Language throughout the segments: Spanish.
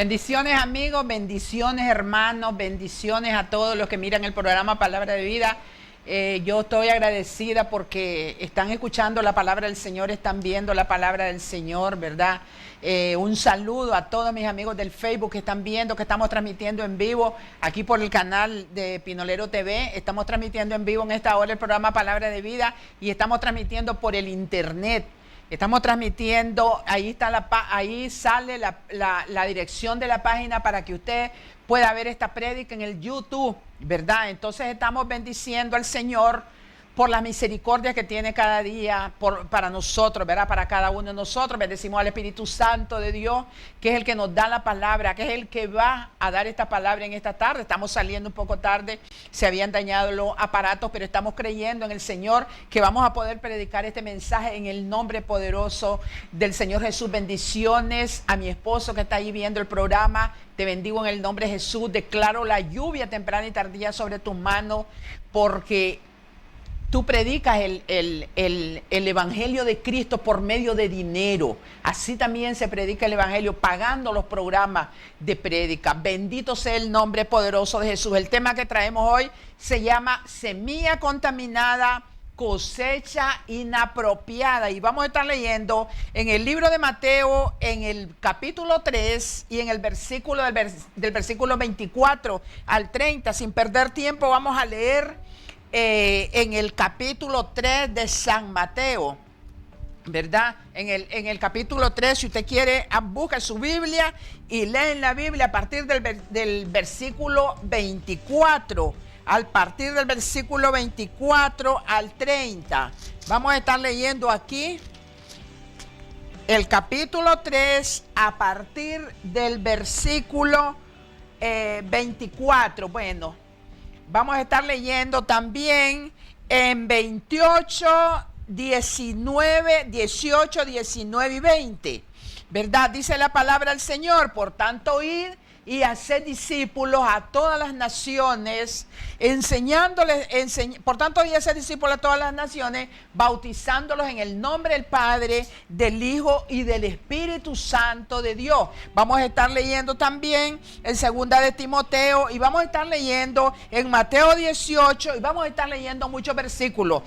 Bendiciones amigos, bendiciones hermanos, bendiciones a todos los que miran el programa Palabra de Vida. Yo estoy agradecida porque están escuchando la palabra del Señor, están viendo la palabra del Señor, ¿verdad? Un saludo a todos mis amigos del Facebook que están viendo, que estamos transmitiendo en vivo aquí por el canal de Pinolero TV. Estamos transmitiendo en vivo en esta hora el programa Palabra de Vida y estamos transmitiendo por el internet. Estamos transmitiendo, ahí sale la dirección de la página para que usted pueda ver esta prédica en el YouTube, ¿verdad? Entonces estamos bendiciendo al Señor por la misericordia que tiene cada día para nosotros, ¿verdad? Para cada uno de nosotros. Bendecimos al Espíritu Santo de Dios, que es el que nos da la palabra, que es el que va a dar esta palabra en esta tarde. Estamos saliendo un poco tarde, se habían dañado los aparatos, pero estamos creyendo en el Señor que vamos a poder predicar este mensaje en el nombre poderoso del Señor Jesús. Bendiciones a mi esposo que está ahí viendo el programa. Te bendigo en el nombre de Jesús. Declaro la lluvia temprana y tardía sobre tus manos, porque tú predicas el evangelio de Cristo por medio de dinero. Así también se predica el evangelio pagando los programas de prédica. Bendito sea el nombre poderoso de Jesús. El tema que traemos hoy se llama semilla contaminada, cosecha inapropiada. Y vamos a estar leyendo en el libro de Mateo, en el capítulo 3 y en el versículo del versículo 24 al 30. Sin perder tiempo, vamos a leer en el capítulo 3 de San Mateo, ¿verdad? En el capítulo 3, si usted quiere, busca su Biblia y lee en la Biblia a partir del versículo 24, a partir del versículo 24 al 30. Vamos a estar leyendo aquí el capítulo 3 a partir del versículo 24. Bueno, vamos a estar leyendo también en 28, 19, 18, 19 y 20, ¿verdad? Dice la palabra del Señor: por tanto, id y hacer discípulos a todas las naciones, por tanto, id y hacer discípulos a todas las naciones, bautizándolos en el nombre del Padre, del Hijo y del Espíritu Santo de Dios. Vamos a estar leyendo también en segunda de Timoteo, y vamos a estar leyendo en Mateo 18, y vamos a estar leyendo muchos versículos.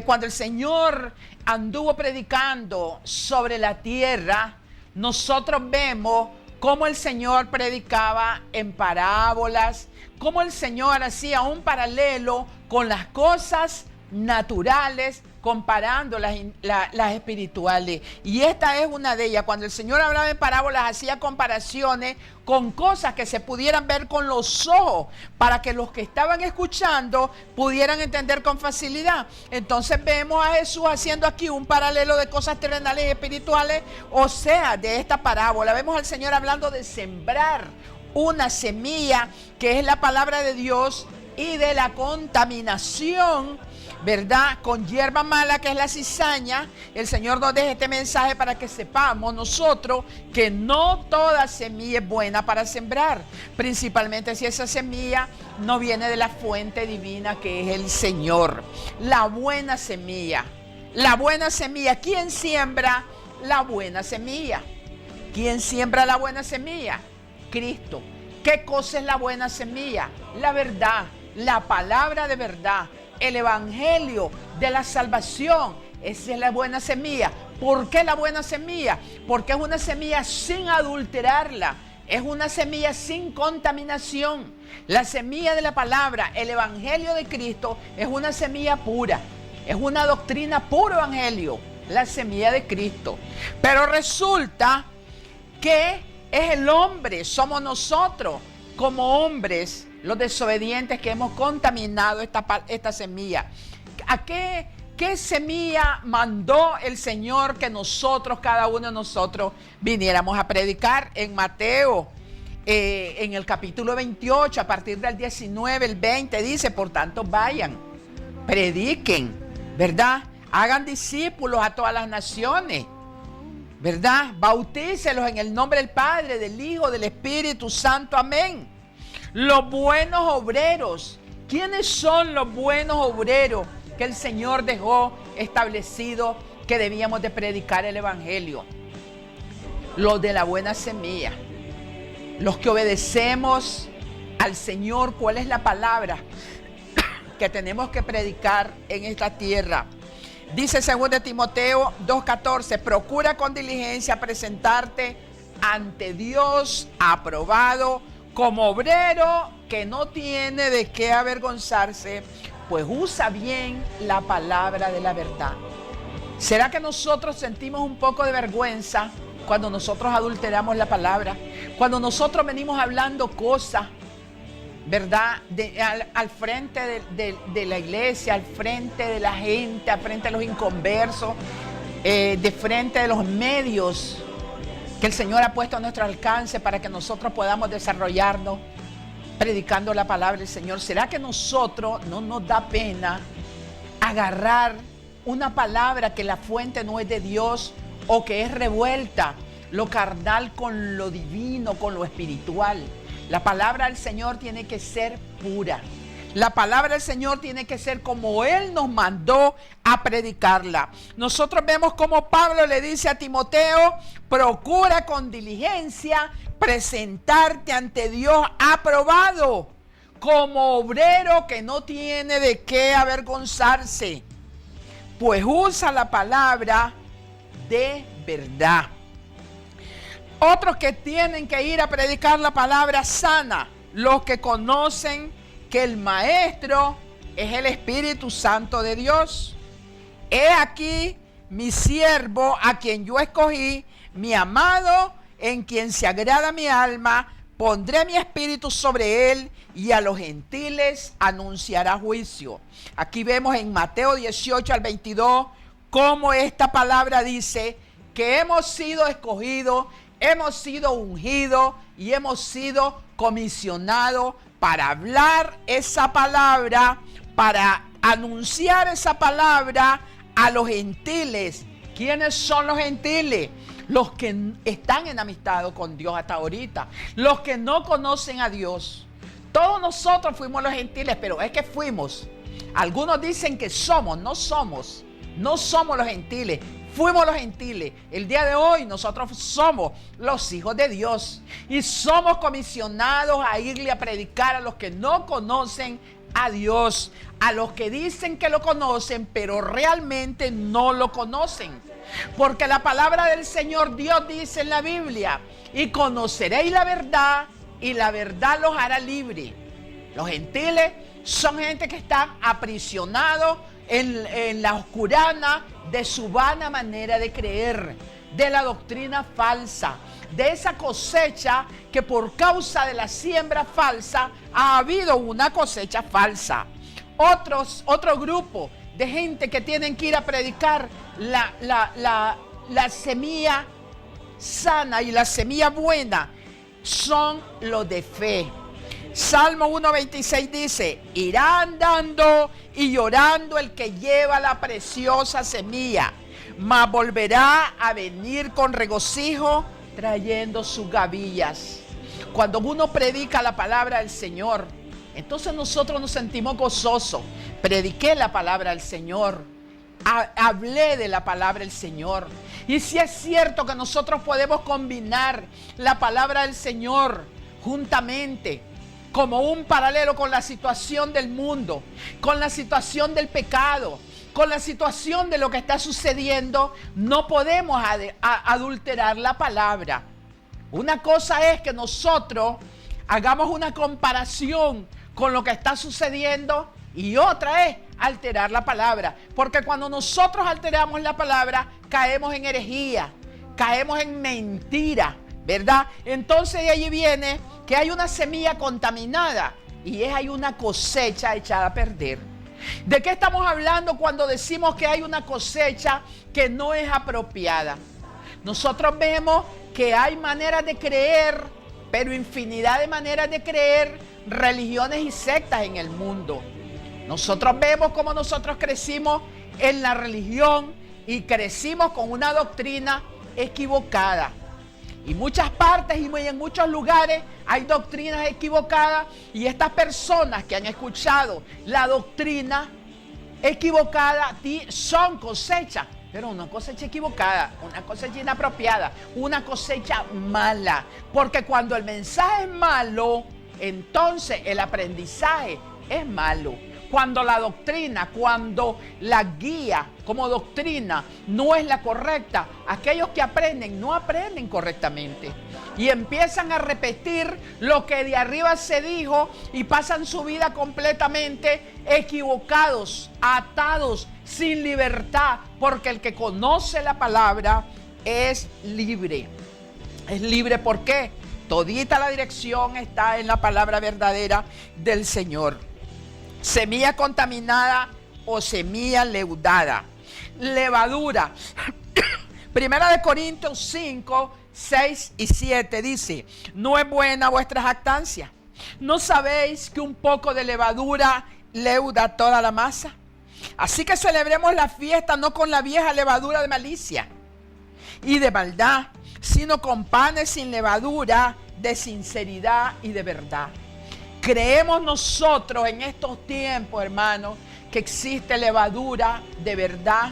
Cuando el Señor anduvo predicando sobre la tierra, nosotros vemos cómo el Señor predicaba en parábolas, cómo el Señor hacía un paralelo con las cosas naturales, comparando las espirituales. Y esta es una de ellas. Cuando el Señor hablaba en parábolas, hacía comparaciones con cosas que se pudieran ver con los ojos, para que los que estaban escuchando pudieran entender con facilidad. Entonces vemos a Jesús haciendo aquí un paralelo de cosas terrenales y espirituales, o sea, de esta parábola. Vemos al Señor hablando de sembrar una semilla, que es la palabra de Dios, y de la contaminación, ¿verdad?, con hierba mala, que es la cizaña. El Señor nos deja este mensaje para que sepamos nosotros que no toda semilla es buena para sembrar, principalmente si esa semilla no viene de la fuente divina, que es el Señor. La buena semilla, ¿quién siembra la buena semilla? ¿Quién siembra la buena semilla? Cristo. ¿Qué cosa es la buena semilla? La verdad, la palabra de verdad, el evangelio de la salvación. Esa es la buena semilla. ¿Por qué la buena semilla? Porque es una semilla sin adulterarla, es una semilla sin contaminación. La semilla de la palabra, el evangelio de Cristo, es una semilla pura, es una doctrina puro evangelio, la semilla de Cristo. Pero resulta que es el hombre, somos nosotros como hombres, los desobedientes, que hemos contaminado esta semilla. ¿A qué semilla mandó el Señor que nosotros, cada uno de nosotros, viniéramos a predicar? En Mateo, en el capítulo 28, a partir del 19, el 20, dice: por tanto, vayan, prediquen, ¿verdad? Hagan discípulos a todas las naciones, ¿verdad? Bautícelos en el nombre del Padre, del Hijo, del Espíritu Santo. Amén. Los buenos obreros. ¿Quiénes son los buenos obreros que el Señor dejó establecido que debíamos de predicar el evangelio? Los de la buena semilla. los que obedecemos al Señor, ¿cuál es la palabra que tenemos que predicar en esta tierra? Dice 2 Timoteo 2:14, procura con diligencia presentarte ante Dios aprobado como obrero que no tiene de qué avergonzarse, pues usa bien la palabra de la verdad. ¿Será que nosotros sentimos un poco de vergüenza cuando nosotros adulteramos la palabra? Cuando nosotros venimos hablando cosas, ¿verdad? Al frente de la iglesia, al frente de la gente, al frente de los inconversos, de frente de los medios que el Señor ha puesto a nuestro alcance para que nosotros podamos desarrollarnos predicando la palabra del Señor. ¿Será que nosotros no nos da pena agarrar una palabra que la fuente no es de Dios o que es revuelta, lo carnal con lo divino, con lo espiritual? La palabra del Señor tiene que ser pura. La palabra del Señor tiene que ser como Él nos mandó a predicarla. Nosotros vemos como Pablo le dice a Timoteo, procura con diligencia presentarte ante Dios aprobado, como obrero que no tiene de qué avergonzarse, pues usa la palabra de verdad. Otros que tienen que ir a predicar la palabra sana, los que conocen que el Maestro es el Espíritu Santo de Dios. He aquí mi siervo a quien yo escogí, mi amado, en quien se agrada mi alma. Pondré mi espíritu sobre él y a los gentiles anunciará juicio. Aquí vemos en Mateo 18 al 22 cómo esta palabra dice que hemos sido escogidos, hemos sido ungidos y hemos sido comisionados para hablar esa palabra, para anunciar esa palabra a los gentiles. ¿Quiénes son los gentiles? Los que están enamistados con Dios hasta ahorita, los que no conocen a Dios. Todos nosotros fuimos los gentiles, pero es que fuimos. Algunos dicen que somos, no somos los gentiles. Fuimos los gentiles. El día de hoy nosotros somos los hijos de Dios y somos comisionados a irle a predicar a los que no conocen a Dios, a los que dicen que lo conocen, pero realmente no lo conocen. Porque la palabra del Señor Dios dice en la Biblia, y conoceréis la verdad, y la verdad los hará libres. Los gentiles son gente que están aprisionados en la oscurana de su vana manera de creer, de la doctrina falsa, de esa cosecha que por causa de la siembra falsa ha habido una cosecha falsa. Otro grupo de gente que tienen que ir a predicar la semilla sana y la semilla buena son los de fe. Salmo 1:26 dice, irá andando y llorando el que lleva la preciosa semilla, mas volverá a venir con regocijo trayendo sus gavillas. Cuando uno predica la palabra del Señor, entonces nosotros nos sentimos gozosos. Prediqué la palabra del Señor, hablé de la palabra del Señor. Y si es cierto que nosotros podemos combinar la palabra del Señor juntamente como un paralelo con la situación del mundo, con la situación del pecado, con la situación de lo que está sucediendo, no podemos adulterar la palabra. Una cosa es que nosotros hagamos una comparación con lo que está sucediendo y otra es alterar la palabra. Porque cuando nosotros alteramos la palabra, caemos en herejía, caemos en mentira, ¿verdad? Entonces de allí viene que hay una semilla contaminada y hay una cosecha echada a perder. ¿De qué estamos hablando cuando decimos que hay una cosecha que no es apropiada? Nosotros vemos que hay maneras de creer, pero infinidad de maneras de creer, religiones y sectas en el mundo. Nosotros vemos cómo nosotros crecimos en la religión y crecimos con una doctrina equivocada. Y muchas partes y en muchos lugares hay doctrinas equivocadas y estas personas que han escuchado la doctrina equivocada son cosecha pero una cosecha equivocada, una cosecha inapropiada, una cosecha mala. Porque cuando el mensaje es malo, entonces el aprendizaje es malo. Cuando la doctrina, cuando la guía como doctrina no es la correcta, aquellos que aprenden no aprenden correctamente y empiezan a repetir lo que de arriba se dijo y pasan su vida completamente equivocados, atados, sin libertad, porque el que conoce la palabra es libre. Es libre, ¿por qué? Todita la dirección está en la palabra verdadera del Señor. Semilla contaminada o semilla leudada. Levadura. Primera de Corintios 5, 6 y 7 dice: no es buena vuestra jactancia. ¿No sabéis que un poco de levadura leuda toda la masa? Así que celebremos la fiesta no con la vieja levadura de malicia y de maldad, sino con panes sin levadura, de sinceridad y de verdad. Creemos nosotros en estos tiempos, hermanos, que existe levadura de verdad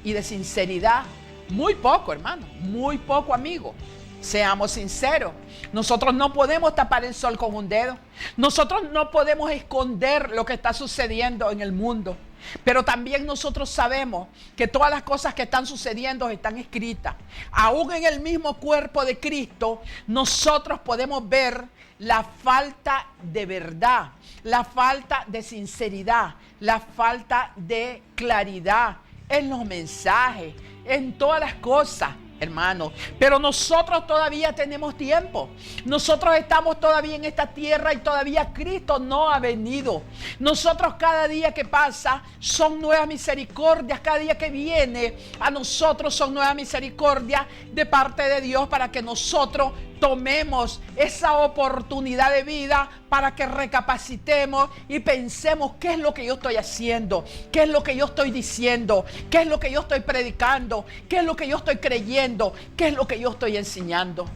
y de sinceridad. Muy poco, hermano, muy poco, amigo. Seamos sinceros. Nosotros no podemos tapar el sol con un dedo. Nosotros no podemos esconder lo que está sucediendo en el mundo. Pero también nosotros sabemos que todas las cosas que están sucediendo están escritas. Aún en el mismo cuerpo de Cristo, nosotros podemos ver la falta de verdad, la falta de sinceridad, la falta de claridad en los mensajes, en todas las cosas, hermano. Pero nosotros todavía tenemos tiempo. Nosotros estamos todavía en esta tierra y todavía Cristo no ha venido. Nosotros cada día que pasa son nuevas misericordias. Cada día que viene a nosotros son nuevas misericordias de parte de Dios para que nosotros tomemos esa oportunidad de vida para que recapacitemos y pensemos qué es lo que yo estoy haciendo, qué es lo que yo estoy diciendo, qué es lo que yo estoy predicando, qué es lo que yo estoy creyendo, qué es lo que yo estoy enseñando.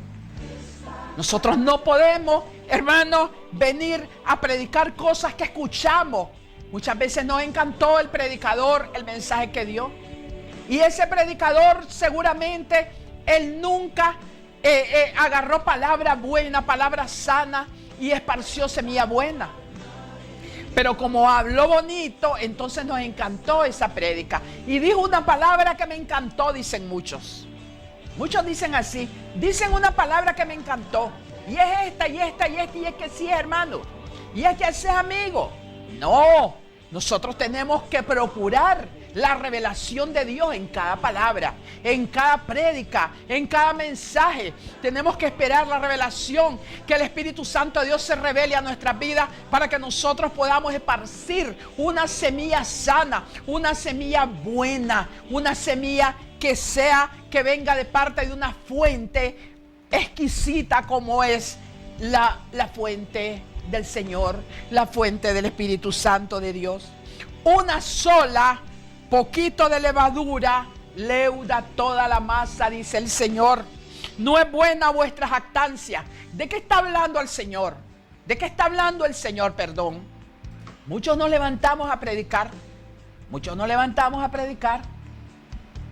Nosotros no podemos, hermanos, venir a predicar cosas que escuchamos. Muchas veces nos encantó el predicador, el mensaje que dio. Y ese predicador seguramente él nunca agarró palabra buena, palabra sana y esparció semilla buena. Pero como habló bonito, entonces nos encantó esa prédica. Y dijo una palabra que me encantó, dicen muchos. Muchos dicen así, dicen una palabra que me encantó. Y es esta, y esta, y esta, y es que sí, hermano. Y es que ese es amigo. No, nosotros tenemos que procurar la revelación de Dios en cada palabra, en cada prédica, en cada mensaje. Tenemos que esperar la revelación, que el Espíritu Santo de Dios se revele a nuestras vidas para que nosotros podamos esparcir una semilla sana, una semilla buena, una semilla que venga de parte de una fuente exquisita como es la fuente del Señor, la fuente del Espíritu Santo de Dios. Una sola poquito de levadura leuda toda la masa, dice el Señor. No es buena vuestra jactancia. ¿De qué está hablando el Señor? ¿De qué está hablando el Señor, perdón? Muchos nos levantamos a predicar. Muchos nos levantamos a predicar.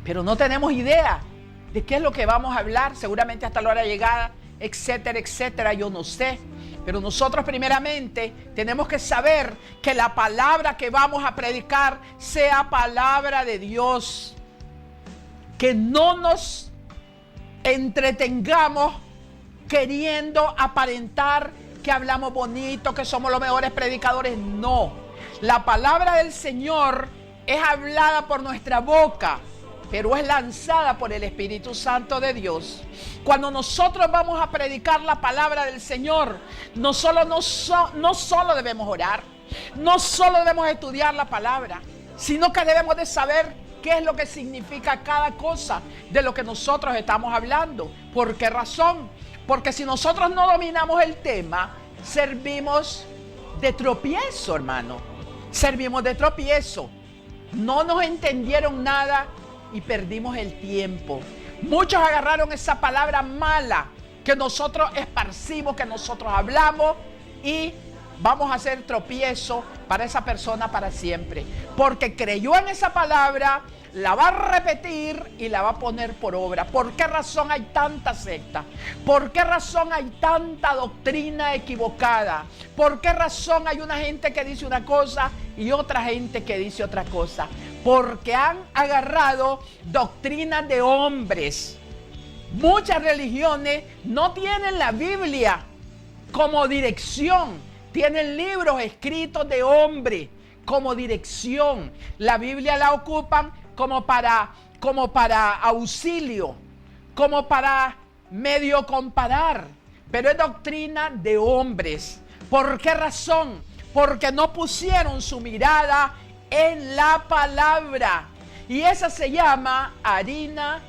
Pero no tenemos idea de qué es lo que vamos a hablar. Seguramente hasta la hora de llegada, etcétera, etcétera. Yo no sé. Pero nosotros primeramente tenemos que saber que la palabra que vamos a predicar sea palabra de Dios. Que no nos entretengamos queriendo aparentar que hablamos bonito, que somos los mejores predicadores. No. La palabra del Señor es hablada por nuestra boca, pero es lanzada por el Espíritu Santo de Dios. Cuando nosotros vamos a predicar la palabra del Señor, no solo debemos orar, no solo debemos estudiar la palabra, sino que debemos de saber qué es lo que significa cada cosa de lo que nosotros estamos hablando. ¿Por qué razón? Porque si nosotros no dominamos el tema, servimos de tropiezo, hermano. Servimos de tropiezo. No nos entendieron nada y perdimos el tiempo. Muchos agarraron esa palabra mala que nosotros esparcimos, que nosotros hablamos, y vamos a hacer tropiezo para esa persona para siempre. Porque creyó en esa palabra, la va a repetir y la va a poner por obra. ¿Por qué razón hay tanta secta? ¿Por qué razón hay tanta doctrina equivocada? ¿Por qué razón hay una gente que dice una cosa y otra gente que dice otra cosa? Porque han agarrado doctrinas de hombres. Muchas religiones no tienen la Biblia como dirección, tienen libros escritos de hombres como dirección. La Biblia la ocupan como para auxilio, como para medio comparar, pero es doctrina de hombres. ¿Por qué razón? Porque no pusieron su mirada en la palabra. Y esa se llama harina,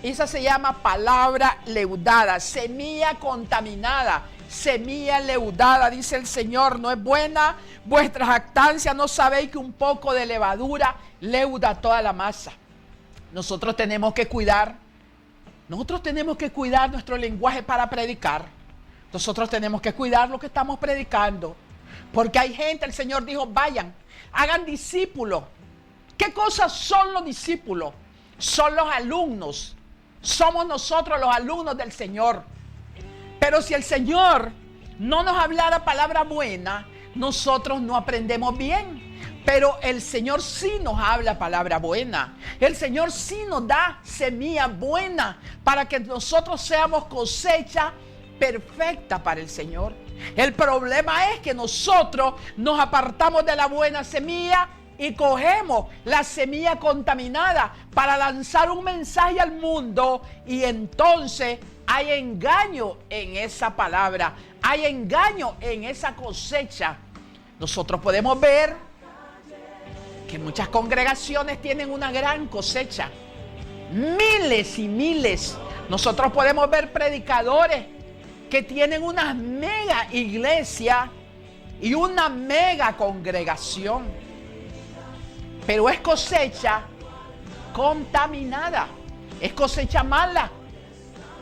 esa se llama palabra leudada, semilla contaminada, semilla leudada, dice el Señor. No es buena vuestra jactancia, no sabéis que un poco de levadura leuda toda la masa. Nosotros tenemos que cuidar nuestro lenguaje para predicar. Nosotros tenemos que cuidar lo que estamos predicando, porque hay gente, el Señor dijo, vayan, hagan discípulos. ¿Qué cosas son los discípulos? Son los alumnos. Somos nosotros los alumnos del Señor. Pero si el Señor no nos hablara palabra buena, nosotros no aprendemos bien. Pero el Señor sí nos habla palabra buena. El Señor sí nos da semilla buena para que nosotros seamos cosecha perfecta para el Señor. El problema es que nosotros nos apartamos de la buena semilla y cogemos la semilla contaminada para lanzar un mensaje al mundo, y entonces hay engaño en esa palabra, hay engaño en esa cosecha. Nosotros podemos ver que muchas congregaciones tienen una gran cosecha, miles y miles. Nosotros podemos ver predicadores que tienen una mega iglesia y una mega congregación, pero es cosecha contaminada, es cosecha mala,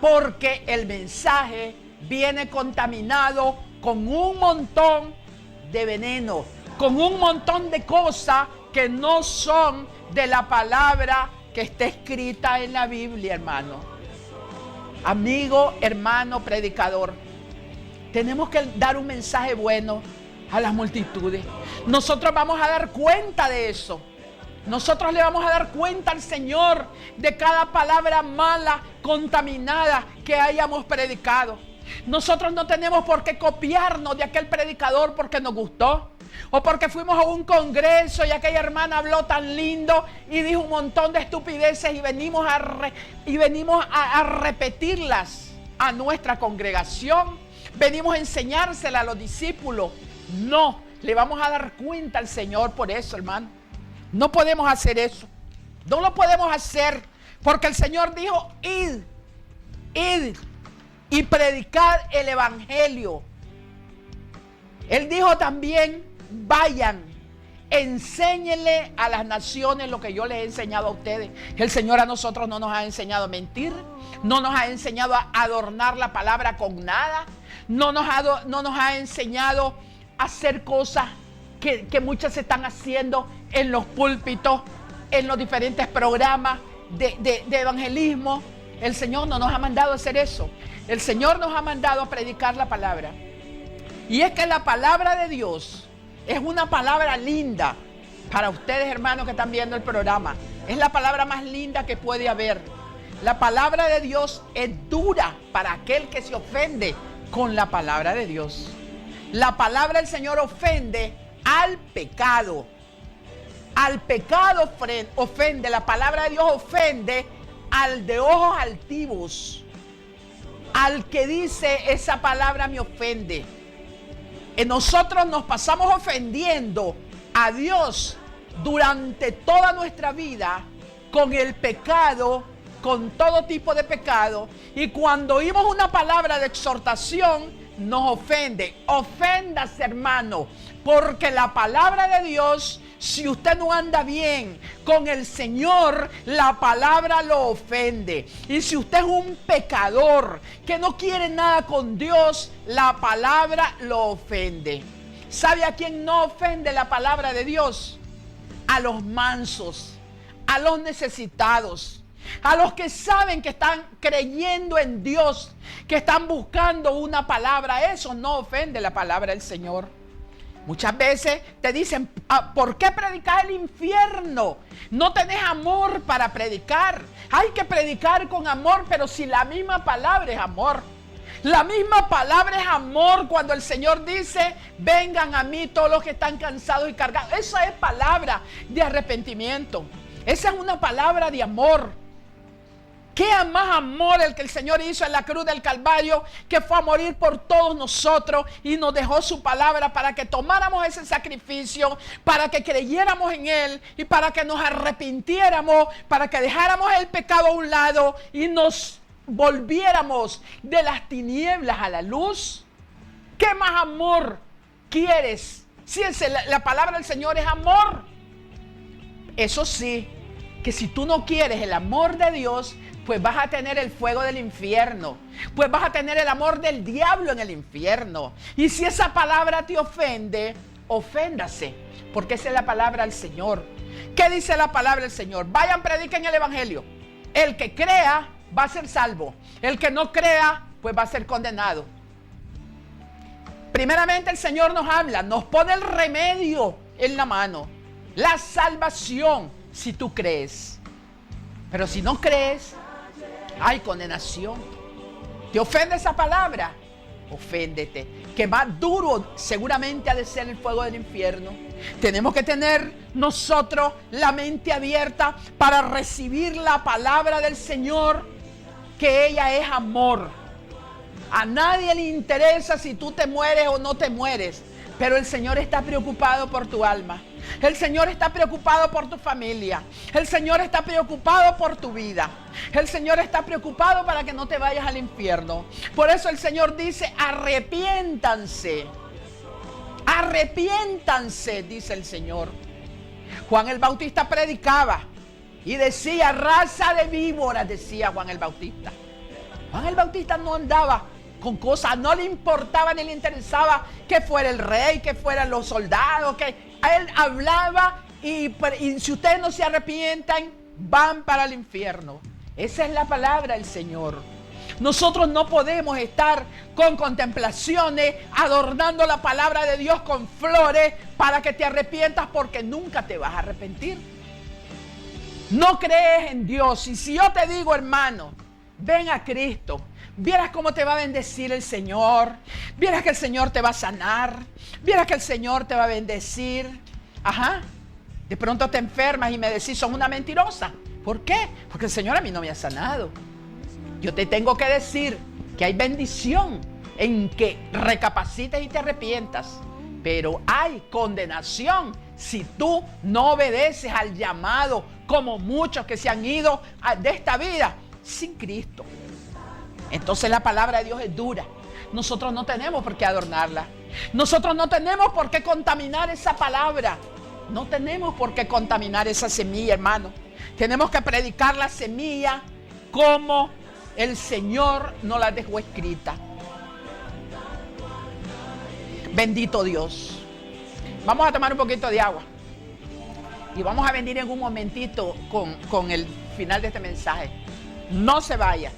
porque el mensaje viene contaminado con un montón de veneno, con un montón de cosas que no son de la palabra que está escrita en la Biblia, hermano. Amigo, hermano, predicador, tenemos que dar un mensaje bueno a las multitudes. Nosotros vamos a dar cuenta de eso. Nosotros le vamos a dar cuenta al Señor de cada palabra mala, contaminada que hayamos predicado. Nosotros no tenemos por qué copiarnos de aquel predicador porque nos gustó, o porque fuimos a un congreso y aquella hermana habló tan lindo y dijo un montón de estupideces y venimos a repetirlas a nuestra congregación. Venimos a enseñárselas a los discípulos. No, le vamos a dar cuenta al Señor por eso, hermano. No podemos hacer eso. No lo podemos hacer porque el Señor dijo, id y predicad el evangelio. Él dijo también, vayan, enséñenle a las naciones lo que yo les he enseñado a ustedes. El Señor a nosotros no nos ha enseñado a mentir, no nos ha enseñado a adornar la palabra con nada, no nos ha enseñado a hacer cosas que muchas se están haciendo en los púlpitos, en los diferentes programas de evangelismo. El Señor no nos ha mandado a hacer eso. El Señor nos ha mandado a predicar la palabra. Y es que la palabra de Dios es una palabra linda para ustedes, hermanos, que están viendo el programa. Es la palabra más linda que puede haber. La palabra de Dios es dura para aquel que se ofende con la palabra de Dios. La palabra del Señor ofende al pecado. Al pecado ofende. La palabra de Dios ofende al de ojos altivos. Al que dice, esa palabra me ofende. Nosotros nos pasamos ofendiendo a Dios durante toda nuestra vida con el pecado, con todo tipo de pecado, y cuando oímos una palabra de exhortación nos ofende. Oféndase, hermano, porque la palabra de Dios, si usted no anda bien con el Señor, la palabra lo ofende. Y si usted es un pecador que no quiere nada con Dios, la palabra lo ofende. ¿Sabe a quién no ofende la palabra de Dios? A los mansos, a los necesitados, a los que saben que están creyendo en Dios, que están buscando una palabra. Eso no ofende la palabra del Señor. Muchas veces te dicen, ¿por qué predicar el infierno? No tenés amor para predicar. Hay que predicar con amor, pero si la misma palabra es amor. La misma palabra es amor cuando el Señor dice, vengan a mí todos los que están cansados y cargados. Esa es palabra de arrepentimiento. Esa es una palabra de amor. ¿Qué más amor el que el Señor hizo en la cruz del Calvario, que fue a morir por todos nosotros y nos dejó su palabra para que tomáramos ese sacrificio, para que creyéramos en Él y para que nos arrepintiéramos, para que dejáramos el pecado a un lado y nos volviéramos de las tinieblas a la luz? ¿Qué más amor quieres? Si la palabra del Señor es amor. Eso sí, que si tú no quieres el amor de Dios, pues vas a tener el fuego del infierno, pues vas a tener el amor del diablo en el infierno. Y si esa palabra te ofende, oféndase, porque esa es la palabra del Señor. ¿Qué dice la palabra del Señor? Vayan, prediquen el evangelio. El que crea va a ser salvo. El que no crea, pues va a ser condenado. Primeramente el Señor nos habla, nos pone el remedio en la mano, la salvación, si tú crees. Pero si no crees, hay condenación. ¿Te ofende esa palabra? Oféndete. Que más duro seguramente ha de ser el fuego del infierno. Tenemos que tener nosotros la mente abierta para recibir la palabra del Señor, que ella es amor. A nadie le interesa si tú te mueres o no te mueres, pero el Señor está preocupado por tu alma. El Señor está preocupado por tu familia. El Señor está preocupado por tu vida. El Señor está preocupado para que no te vayas al infierno. Por eso el Señor dice, arrepiéntanse. Arrepiéntanse, dice el Señor. Juan el Bautista predicaba y decía, raza de víboras, decía Juan el Bautista. Juan el Bautista no andaba con cosas, no le importaba ni le interesaba que fuera el rey, que fueran los soldados, que él hablaba y si ustedes no se arrepientan, van para el infierno. Esa es la palabra del Señor. Nosotros no podemos estar con contemplaciones, adornando la palabra de Dios con flores para que te arrepientas, porque nunca te vas a arrepentir. No crees en Dios. Y si yo te digo, hermano, ven a Cristo, vieras cómo te va a bendecir el Señor, vieras que el Señor te va a sanar, vieras que el Señor te va a bendecir. Ajá, de pronto te enfermas y me decís, son una mentirosa. ¿Por qué? Porque el Señor a mí no me ha sanado. Yo te tengo que decir que hay bendición en que recapacites y te arrepientas, pero hay condenación si tú no obedeces al llamado, como muchos que se han ido de esta vida sin Cristo. Entonces la palabra de Dios es dura. Nosotros no tenemos por qué adornarla. Nosotros no tenemos por qué contaminar esa palabra. No tenemos por qué contaminar esa semilla, hermano. Tenemos que predicar la semilla como el Señor nos la dejó escrita. Bendito Dios. Vamos a tomar un poquito de agua y vamos a venir en un momentito con el final de este mensaje. No se vaya.